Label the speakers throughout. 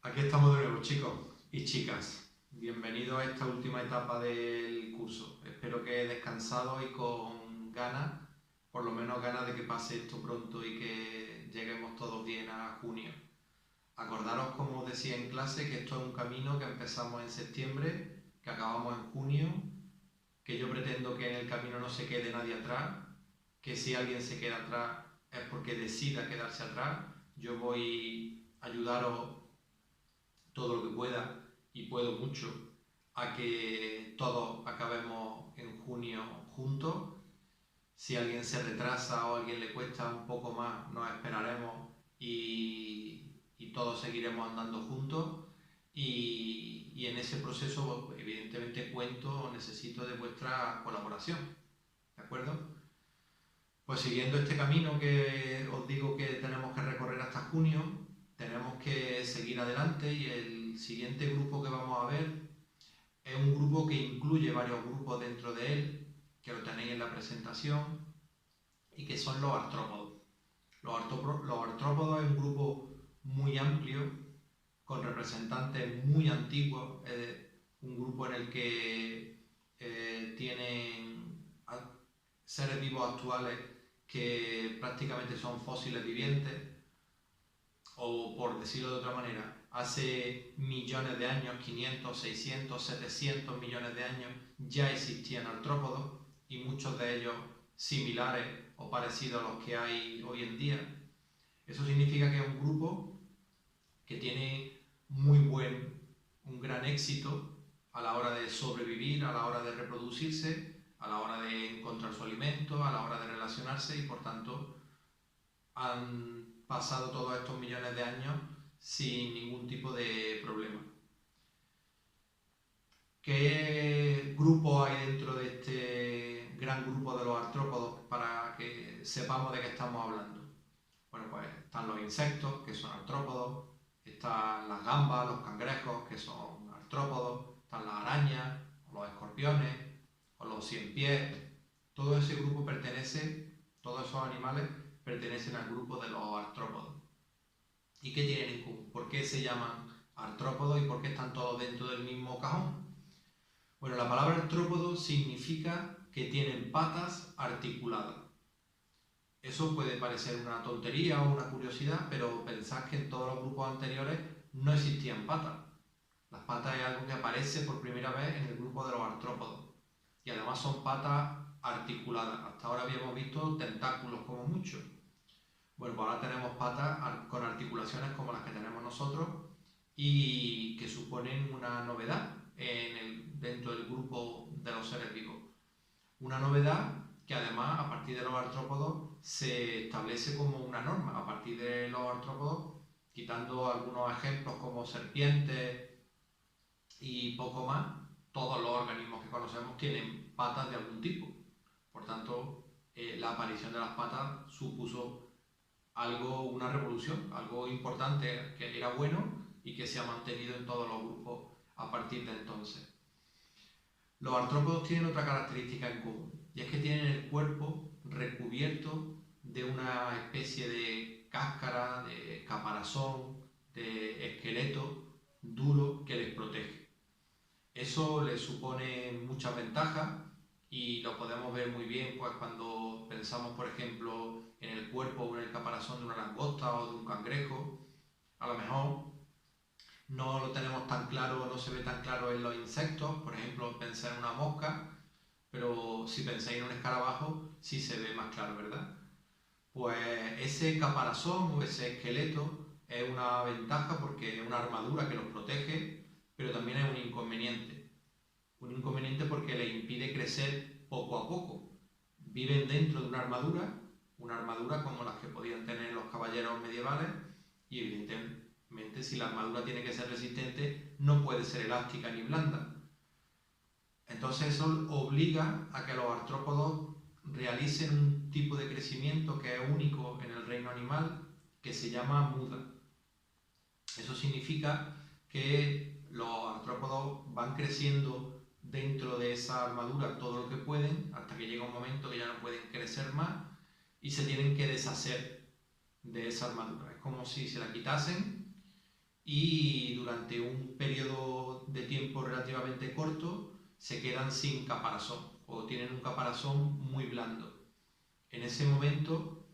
Speaker 1: Aquí estamos de nuevo, chicos y chicas. Bienvenidos a esta última etapa del curso. Espero que descansados y con ganas, por lo menos ganas de que pase esto pronto y que lleguemos todos bien a junio. Acordaros, como os decía en clase, que esto es un camino que empezamos en septiembre, que acabamos en junio, que yo pretendo que en el camino no se quede nadie atrás, que si alguien se queda atrás es porque decida quedarse atrás. Yo voy a ayudaros todo lo que pueda, y puedo mucho, a que todos acabemos en junio juntos. Si alguien se retrasa o a alguien le cuesta un poco más, nos esperaremos y todos seguiremos andando juntos. Y en ese proceso, pues, evidentemente, cuento o necesito de vuestra colaboración. ¿De acuerdo? Pues siguiendo este camino que os digo que tenemos que recorrer hasta junio, tenemos que seguir adelante, y el siguiente grupo que vamos a ver es un grupo que incluye varios grupos dentro de él, que lo tenéis en la presentación, y que son los artrópodos. Los artrópodos es un grupo muy amplio, con representantes muy antiguos, un grupo en el que tienen seres vivos actuales que prácticamente son fósiles vivientes, o por decirlo de otra manera, hace millones de años, 500, 600, 700 millones de años, ya existían artrópodos, y muchos de ellos similares o parecidos a los que hay hoy en día. Eso significa que es un grupo que tiene un gran éxito a la hora de sobrevivir, a la hora de reproducirse, a la hora de encontrar su alimento, a la hora de relacionarse, y por tanto han pasado todos estos millones de años sin ningún tipo de problema. ¿Qué grupos hay dentro de este gran grupo de los artrópodos para que sepamos de qué estamos hablando? Bueno, pues están los insectos, que son artrópodos, están las gambas, los cangrejos, que son artrópodos, están las arañas, o los escorpiones, o los ciempiés. Todo ese grupo todos esos animales pertenecen al grupo de los artrópodos. ¿Y qué tienen en común? ¿Por qué se llaman artrópodos y por qué están todos dentro del mismo cajón? Bueno, la palabra artrópodo significa que tienen patas articuladas. Eso puede parecer una tontería o una curiosidad, pero pensad que en todos los grupos anteriores no existían patas. Las patas es algo que aparece por primera vez en el grupo de los artrópodos. Y además son patas articuladas. Hasta ahora habíamos visto tentáculos como mucho. Bueno, pues ahora tenemos patas con articulaciones como las que tenemos nosotros, y que suponen una novedad dentro del grupo de los seres vivos. Una novedad que además, a partir de los artrópodos, se establece como una norma. A partir de los artrópodos, quitando algunos ejemplos como serpientes y poco más, todos los organismos que conocemos tienen patas de algún tipo. Por tanto, la aparición de las patas supuso una revolución, algo importante, que era bueno y que se ha mantenido en todos los grupos a partir de entonces. Los artrópodos tienen otra característica en común, y es que tienen el cuerpo recubierto de una especie de cáscara, de caparazón, de esqueleto duro que les protege. Eso les supone muchas ventajas, y lo podemos ver muy bien pues cuando pensamos, por ejemplo, en el cuerpo o en el caparazón de una langosta o de un cangrejo. A lo mejor no lo tenemos tan claro, no se ve tan claro en los insectos. Por ejemplo, pensar en una mosca, pero si pensáis en un escarabajo, sí se ve más claro, ¿verdad? Pues ese caparazón o ese esqueleto es una ventaja porque es una armadura que los protege, pero también es un inconveniente. Un inconveniente porque les impide crecer poco a poco. Viven dentro de una armadura como las que podían tener los caballeros medievales, y evidentemente, si la armadura tiene que ser resistente, no puede ser elástica ni blanda. Entonces eso obliga a que los artrópodos realicen un tipo de crecimiento que es único en el reino animal, que se llama muda. Eso significa que los artrópodos van creciendo dentro de esa armadura todo lo que pueden, hasta que llega un momento que ya no pueden crecer más y se tienen que deshacer de esa armadura. Es como si se la quitasen y durante un periodo de tiempo relativamente corto se quedan sin caparazón o tienen un caparazón muy blando. En ese momento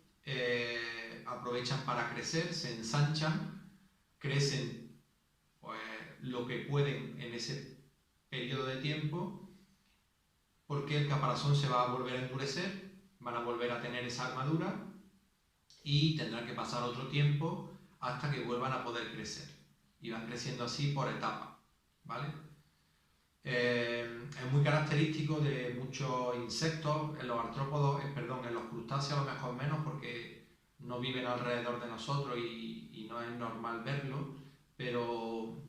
Speaker 1: aprovechan para crecer, se ensanchan, crecen pues, lo que pueden en ese periodo de tiempo, porque el caparazón se va a volver a endurecer, van a volver a tener esa armadura y tendrán que pasar otro tiempo hasta que vuelvan a poder crecer. Y van creciendo así por etapas, ¿vale? Es muy característico de muchos insectos, en los artrópodos, en los crustáceos a lo mejor menos porque no viven alrededor de nosotros y no es normal verlo, pero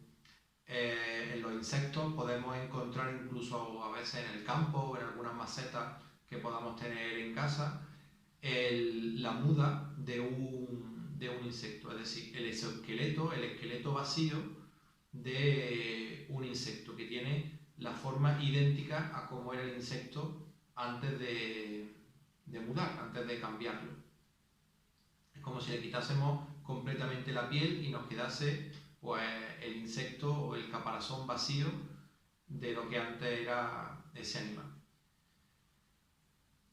Speaker 1: en los insectos podemos encontrar incluso a veces en el campo o en algunas macetas que podamos tener en casa la muda de un insecto, es decir, el esqueleto vacío de un insecto que tiene la forma idéntica a como era el insecto antes de mudar, antes de cambiarlo. Es como si le quitásemos completamente la piel y nos quedase pues, el insecto o el caparazón vacío de lo que antes era ese animal.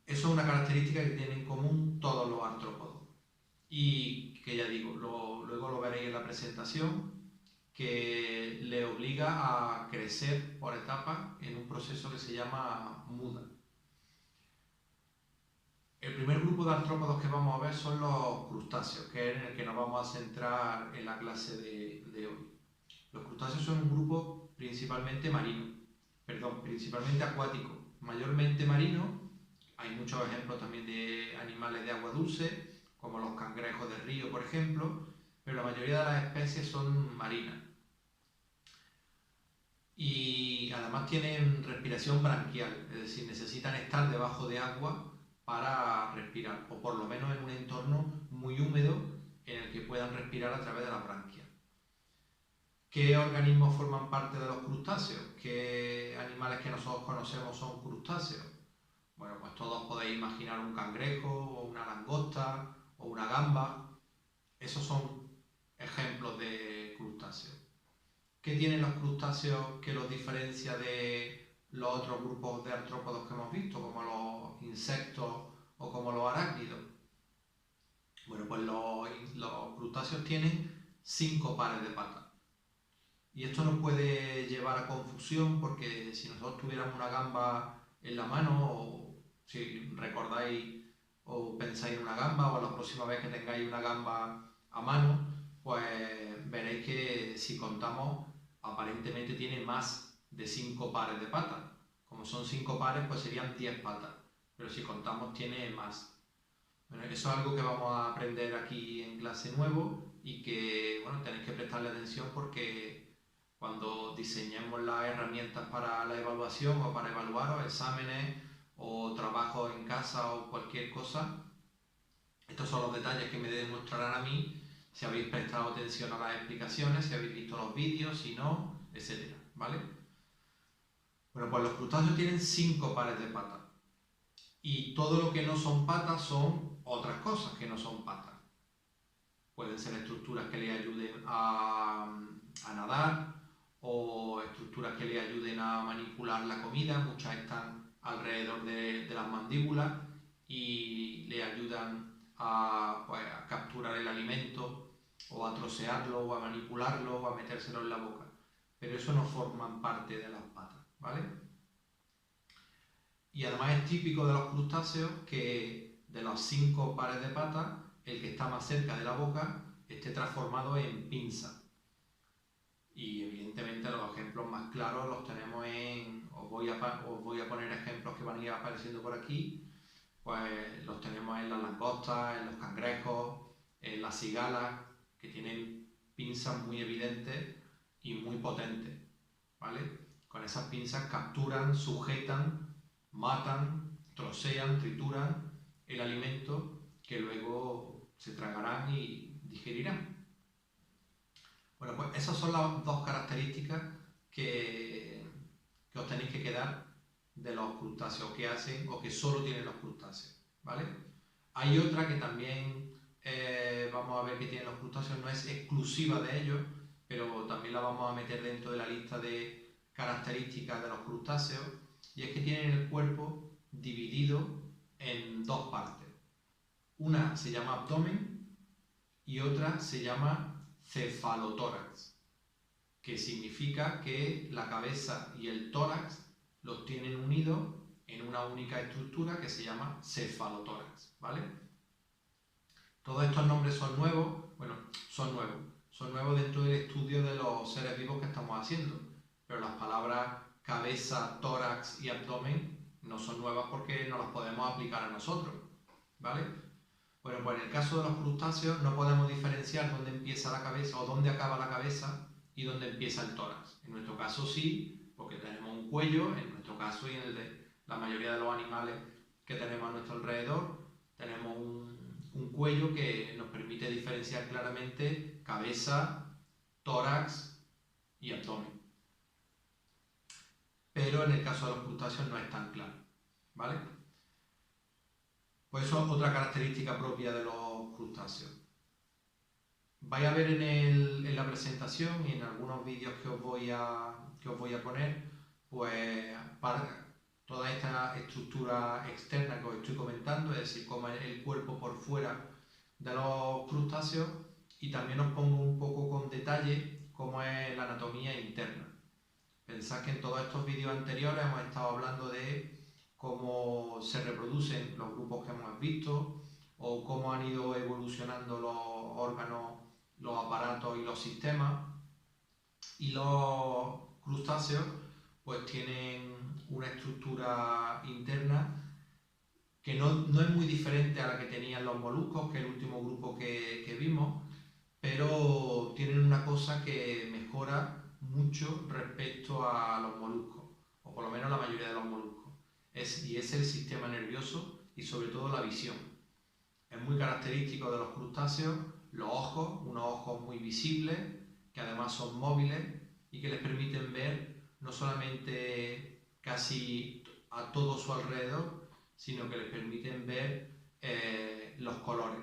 Speaker 1: Eso es una característica que tienen en común todos los artrópodos y que ya digo, luego lo veréis en la presentación, que le obliga a crecer por etapas en un proceso que se llama muda. El primer grupo de artrópodos que vamos a ver son los crustáceos, que es en el que nos vamos a centrar en la clase de hoy. Los crustáceos son un grupo principalmente acuático, mayormente marino. Hay muchos ejemplos también de animales de agua dulce, como los cangrejos de río, por ejemplo, pero la mayoría de las especies son marinas. Y además tienen respiración branquial, es decir, necesitan estar debajo de agua para respirar, o por lo menos en un entorno muy húmedo en el que puedan respirar a través de las branquias. ¿Qué organismos forman parte de los crustáceos? ¿Qué animales que nosotros conocemos son crustáceos? Bueno, pues todos podéis imaginar un cangrejo, o una langosta, o una gamba. Esos son ejemplos de crustáceos. ¿Qué tienen los crustáceos que los diferencia de los otros grupos de artrópodos que hemos visto, como los insectos o como los arácnidos? Bueno, pues los crustáceos tienen 5 pares de patas. Y esto nos puede llevar a confusión porque si nosotros tuviéramos una gamba en la mano, o si recordáis o pensáis en una gamba, o la próxima vez que tengáis una gamba a mano, pues veréis que si contamos, aparentemente tiene más de 5 pares de patas. Como son 5 pares, pues serían 10 patas, pero si contamos tiene más. Bueno, eso es algo que vamos a aprender aquí en clase nuevo y que bueno, tenéis que prestarle atención porque cuando diseñemos las herramientas para la evaluación o para evaluaros, exámenes o trabajos en casa o cualquier cosa, estos son los detalles que me demostrarán a mí si habéis prestado atención a las explicaciones, si habéis visto los vídeos, si no, etc. ¿Vale? Bueno, pues los crustáceos tienen 5 pares de patas. Y todo lo que no son patas son otras cosas que no son patas. Pueden ser estructuras que le ayuden a nadar o estructuras que le ayuden a manipular la comida. Muchas están alrededor de las mandíbulas y le ayudan a capturar el alimento o a trocearlo o a manipularlo o a metérselo en la boca. Pero eso no forman parte de las patas, ¿vale? Y además es típico de los crustáceos que de los 5 pares de patas, el que está más cerca de la boca esté transformado en pinza. Y evidentemente los ejemplos más claros los tenemos os voy a poner ejemplos que van a ir apareciendo por aquí, pues los tenemos en las langostas, en los cangrejos, en las cigalas, que tienen pinzas muy evidentes y muy potentes, ¿vale? Con esas pinzas capturan, sujetan, matan, trocean, trituran el alimento que luego se tragarán y digerirán. Bueno, pues esas son las 2 características que os tenéis que quedar de los crustáceos, que hacen o que solo tienen los crustáceos, ¿vale? Hay otra que también vamos a ver que tienen los crustáceos, no es exclusiva de ellos, pero también la vamos a meter dentro de la lista de características de los crustáceos, y es que tienen el cuerpo dividido en dos partes. Una se llama abdomen y otra se llama cefalotórax, que significa que la cabeza y el tórax los tienen unidos en una única estructura que se llama cefalotórax, ¿vale? Todos estos nombres son nuevos, son nuevos dentro del estudio de los seres vivos que estamos haciendo, pero las palabras cabeza, tórax y abdomen no son nuevas porque no las podemos aplicar a nosotros, ¿vale? Bueno, pues en el caso de los crustáceos no podemos diferenciar dónde empieza la cabeza o dónde acaba la cabeza y dónde empieza el tórax. En nuestro caso sí, porque tenemos un cuello, en nuestro caso y en el de la mayoría de los animales que tenemos a nuestro alrededor, tenemos un cuello que nos permite diferenciar claramente cabeza, tórax y abdomen. Pero en el caso de los crustáceos no es tan claro, ¿vale? Pues eso es otra característica propia de los crustáceos. Vais a ver en la presentación y en algunos vídeos que os voy a poner, pues toda esta estructura externa que os estoy comentando, es decir, cómo es el cuerpo por fuera de los crustáceos, y también os pongo un poco con detalle cómo es la anatomía interna. Pensad que en todos estos vídeos anteriores hemos estado hablando de cómo se reproducen los grupos que hemos visto o cómo han ido evolucionando los órganos, los aparatos y los sistemas, y los crustáceos pues tienen una estructura interna que no es muy diferente a la que tenían los moluscos, que es el último grupo que vimos, pero tienen una cosa que mejora mucho respecto a los moluscos, o por lo menos la mayoría de los moluscos, y es el sistema nervioso y sobre todo la visión. Es muy característico de los crustáceos los ojos, unos ojos muy visibles, que además son móviles y que les permiten ver no solamente casi a todo su alrededor, sino que les permiten ver los colores,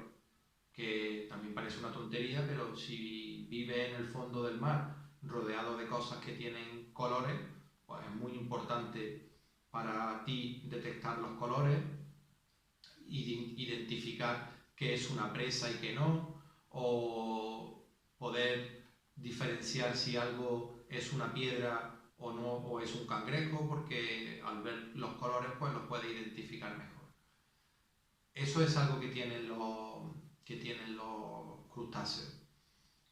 Speaker 1: que también parece una tontería, pero si vives en el fondo del mar rodeado de cosas que tienen colores, pues es muy importante para ti detectar los colores, identificar qué es una presa y qué no, o poder diferenciar si algo es una piedra o no, o es un cangrejo, porque al ver los colores pues los puedes identificar mejor. Eso es algo que tienen los crustáceos.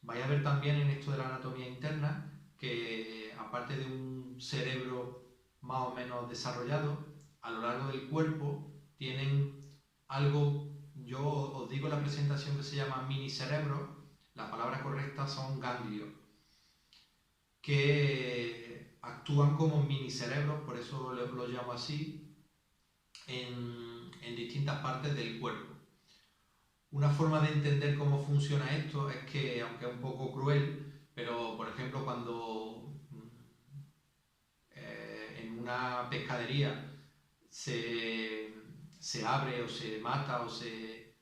Speaker 1: Vais a ver también en esto de la anatomía interna que, aparte de un cerebro más o menos desarrollado, a lo largo del cuerpo tienen algo, yo os digo en la presentación, que se llama mini cerebro. La palabra correcta son ganglios, que actúan como mini cerebros, por eso lo llamo así, en distintas partes del cuerpo. Una forma de entender cómo funciona esto es que, aunque es un poco cruel, pero por ejemplo cuando en una pescadería se abre o se mata o se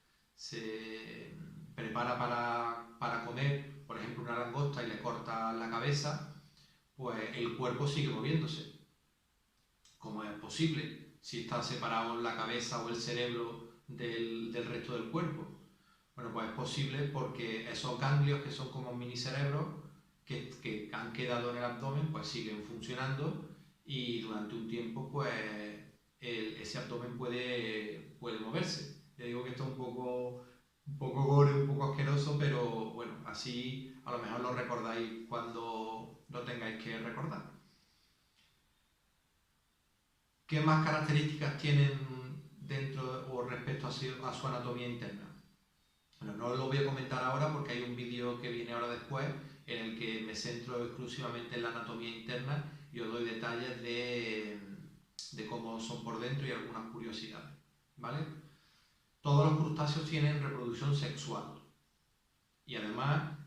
Speaker 1: prepara para comer, por ejemplo, una langosta, y le corta la cabeza, pues el cuerpo sigue moviéndose. ¿Cómo es posible si está separado la cabeza o el cerebro del resto del cuerpo? Bueno, pues es posible porque esos ganglios, que son como mini cerebros que han quedado en el abdomen, pues siguen funcionando, y durante un tiempo pues ese abdomen puede moverse. Ya digo que esto es un poco gore, un poco asqueroso, pero bueno, así a lo mejor lo recordáis cuando lo tengáis que recordar. ¿Qué más características tienen dentro o respecto a su anatomía interna? Bueno, no lo voy a comentar ahora porque hay un vídeo que viene ahora después en el que me centro exclusivamente en la anatomía interna y os doy detalles de cómo son por dentro y algunas curiosidades, ¿vale? Todos los crustáceos tienen reproducción sexual, y además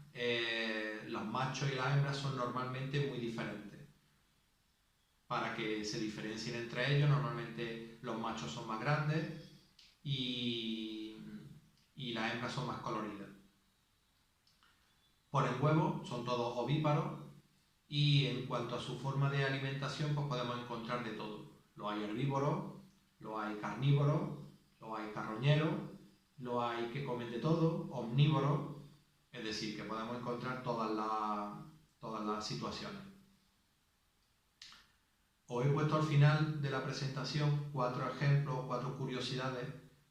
Speaker 1: los machos y las hembras son normalmente muy diferentes. Para que se diferencien entre ellos, normalmente los machos son más grandes y las hembras son más coloridas. Ponen huevos, son todos ovíparos, y en cuanto a su forma de alimentación, pues podemos encontrar de todo. Los hay herbívoros, los hay carnívoros, los hay carroñeros, los hay que comen de todo, omnívoros, es decir, que podemos encontrar todas las situaciones. Os he puesto al final de la presentación 4 ejemplos, 4 curiosidades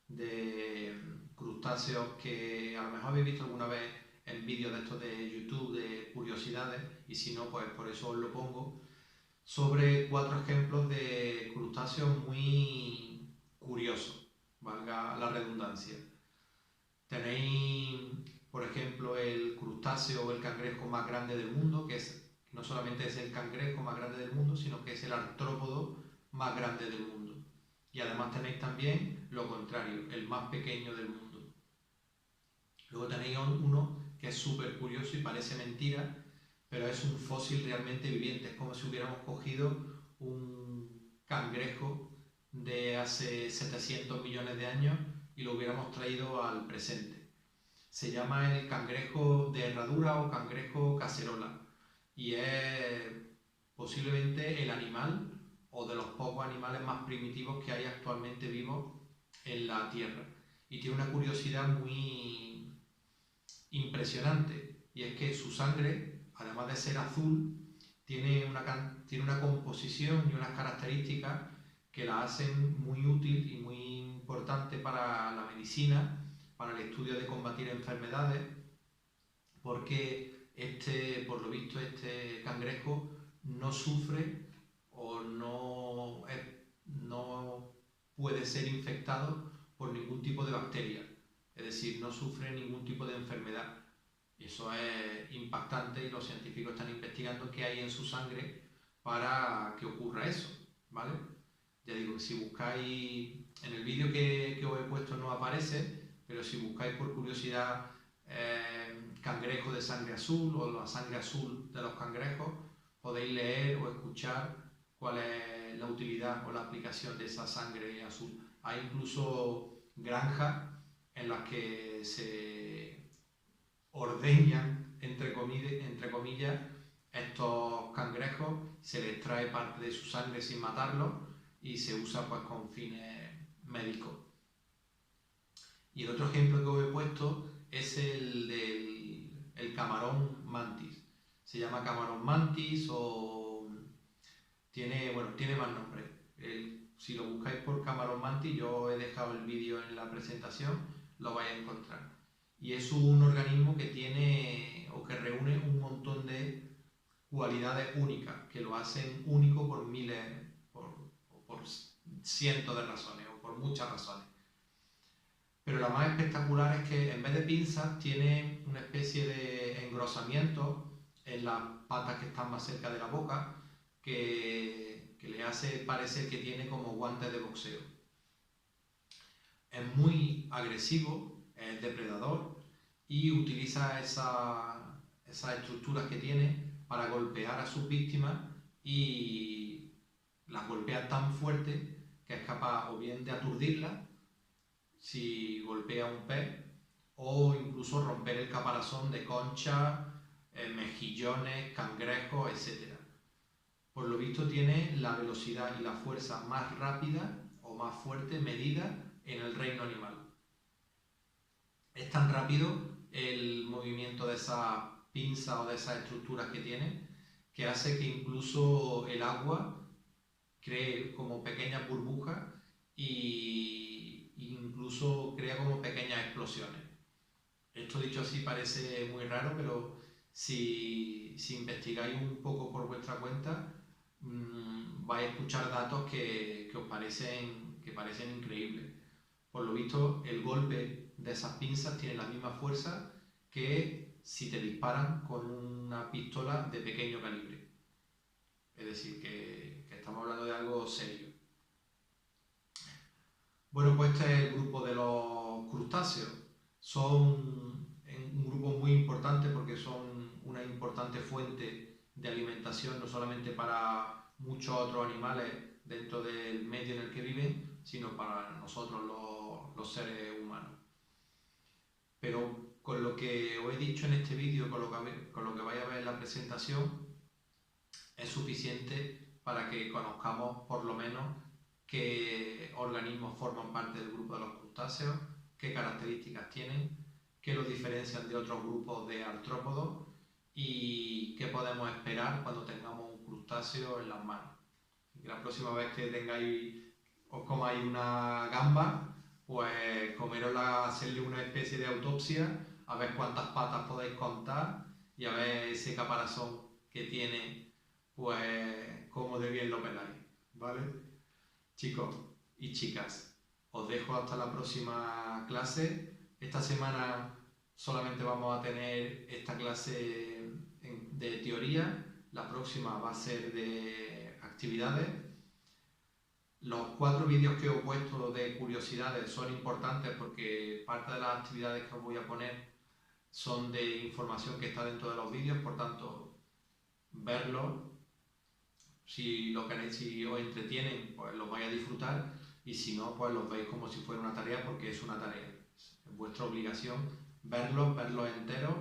Speaker 1: de crustáceos que a lo mejor habéis visto alguna vez en vídeos de estos de YouTube de curiosidades, y si no, pues por eso os lo pongo, sobre 4 ejemplos de crustáceos muy curiosos, valga la redundancia. Tenéis, por ejemplo, el crustáceo o el cangrejo más grande del mundo, que no solamente es el cangrejo más grande del mundo, sino que es el artrópodo más grande del mundo. Y además tenéis también lo contrario, el más pequeño del mundo. Luego tenéis uno que es súper curioso y parece mentira, pero es un fósil realmente viviente. Es como si hubiéramos cogido un cangrejo de hace 700 millones de años y lo hubiéramos traído al presente. Se llama el cangrejo de herradura o cangrejo cacerola y es posiblemente el animal o de los pocos animales más primitivos que hay actualmente vivos en la Tierra. Y tiene una curiosidad muy impresionante, y es que su sangre, además de ser azul, tiene una composición y unas características que la hacen muy útil y muy importante para la medicina, para el estudio de combatir enfermedades, porque por lo visto, este cangrejo no sufre o no puede ser infectado por ningún tipo de bacteria, es decir, no sufre ningún tipo de enfermedad. Y eso es impactante y los científicos están investigando qué hay en su sangre para que ocurra eso, ¿vale? Ya digo, si buscáis, en el vídeo que os he puesto no aparece, pero si buscáis por curiosidad cangrejo de sangre azul o la sangre azul de los cangrejos, podéis leer o escuchar cuál es la utilidad o la aplicación de esa sangre azul. Hay incluso granjas en las que se ordeñan, entre comillas, estos cangrejos, se les extrae parte de su sangre sin matarlos y se usa pues con fines médicos. Y el otro ejemplo que os he puesto es el del camarón mantis. Se llama camarón mantis o tiene más nombres. Si lo buscáis por camarón mantis, yo he dejado el vídeo en la presentación, lo vais a encontrar. Y es un organismo que tiene o que reúne un montón de cualidades únicas, que lo hacen único por miles, por cientos de razones o por muchas razones. Pero la más espectacular es que en vez de pinzas tiene una especie de engrosamiento en las patas que están más cerca de la boca que le hace parecer que tiene como guantes de boxeo. Es muy agresivo, es depredador y utiliza esas estructuras que tiene para golpear a sus víctimas y las golpea tan fuerte que es capaz o bien de aturdirlas si golpea un pez o incluso romper el caparazón de conchas, mejillones, cangrejos, etc. Por lo visto tiene la velocidad y la fuerza más rápida o más fuerte medida en el reino animal. Es tan rápido el movimiento de esas pinzas o de esas estructuras que tiene que hace que incluso el agua cree como pequeñas burbujas e incluso crea como pequeñas explosiones. Esto dicho así parece muy raro, pero si investigáis un poco por vuestra cuenta, vais a escuchar datos que os parecen increíbles. Por lo visto, el golpe de esas pinzas tiene la misma fuerza que si te disparan con una pistola de pequeño calibre. Es decir, que estamos hablando de algo serio. Bueno, pues este es el grupo de los crustáceos. Son un grupo muy importante porque son una importante fuente de alimentación, no solamente para muchos otros animales dentro del medio en el que viven, sino para nosotros los seres humanos. Pero con lo que os he dicho en este vídeo, con lo que vais a ver en la presentación, es suficiente para que conozcamos por lo menos qué organismos forman parte del grupo de los crustáceos, qué características tienen, qué los diferencian de otros grupos de artrópodos y qué podemos esperar cuando tengamos un crustáceo en las manos. Y la próxima vez que os comáis una gamba, pues comerosla, hacerle una especie de autopsia, a ver cuántas patas podéis contar y a ver ese caparazón que tiene, pues cómo de bien lo peláis, ¿vale? Chicos y chicas, os dejo hasta la próxima clase. Esta semana solamente vamos a tener esta clase de teoría, la próxima va a ser de actividades. Los 4 vídeos que os he puesto de curiosidades son importantes porque parte de las actividades que os voy a poner son de información que está dentro de los vídeos, por tanto, verlos. Si lo queréis, si os entretienen, pues los vais a disfrutar, y si no, pues los veis como si fuera una tarea, porque es una tarea. Es vuestra obligación verlos enteros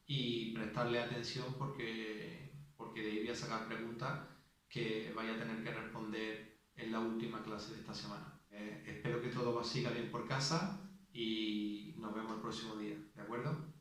Speaker 1: y prestarle atención porque de ahí voy a sacar preguntas que vais a tener que responder en la última clase de esta semana. Espero que todo os siga bien por casa y nos vemos el próximo día, ¿de acuerdo?